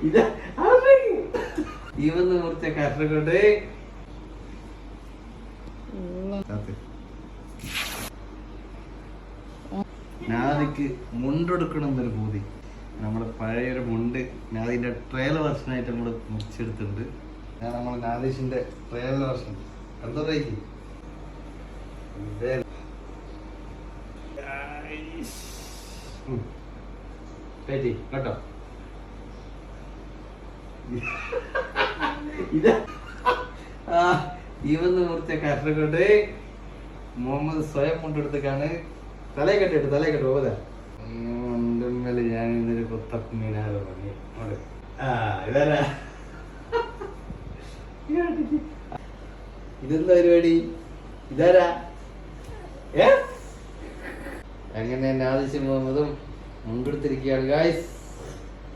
ഇത് ഇവന്ന് മുറിച്ച കട്ടറുകൊണ്ട് നാദിക്ക് മുണ്ടെടുക്കണം എന്നൊരു പൂതി. നമ്മള് പഴയൊരു മുണ്ട് നാദിന്റെ ട്രയൽ വെർഷനായിട്ട് നമ്മള് മുറിച്ചെടുത്തിട്ടുണ്ട്. ഞാൻ നമ്മളെ നാദീഷിന്റെ ട്രയൽ വെർഷൻ എന്തോ കേട്ടോ. ഇത് ഇവന്ന് മുറിച്ച കട്ടറുകൊണ്ട് മുഹമ്മദ് സ്വയം മുണ്ടെടുത്തേക്കാണ് തലയെ കെട്ടിട്ട് പോകാ. മുണ്ടുമ്മല് ഞാൻ ഇന്നൊരു കൊത്തപ്പ് മീനാറ് പണി. ഇതാരാ ഇതെന്താ പരിപാടി? ഇതാരാ? അങ്ങനെ നാദിഷ് മുഹമ്മദും മുണ്ടെടുത്തിരിക്കുകയാണ് ഗായ്സ്.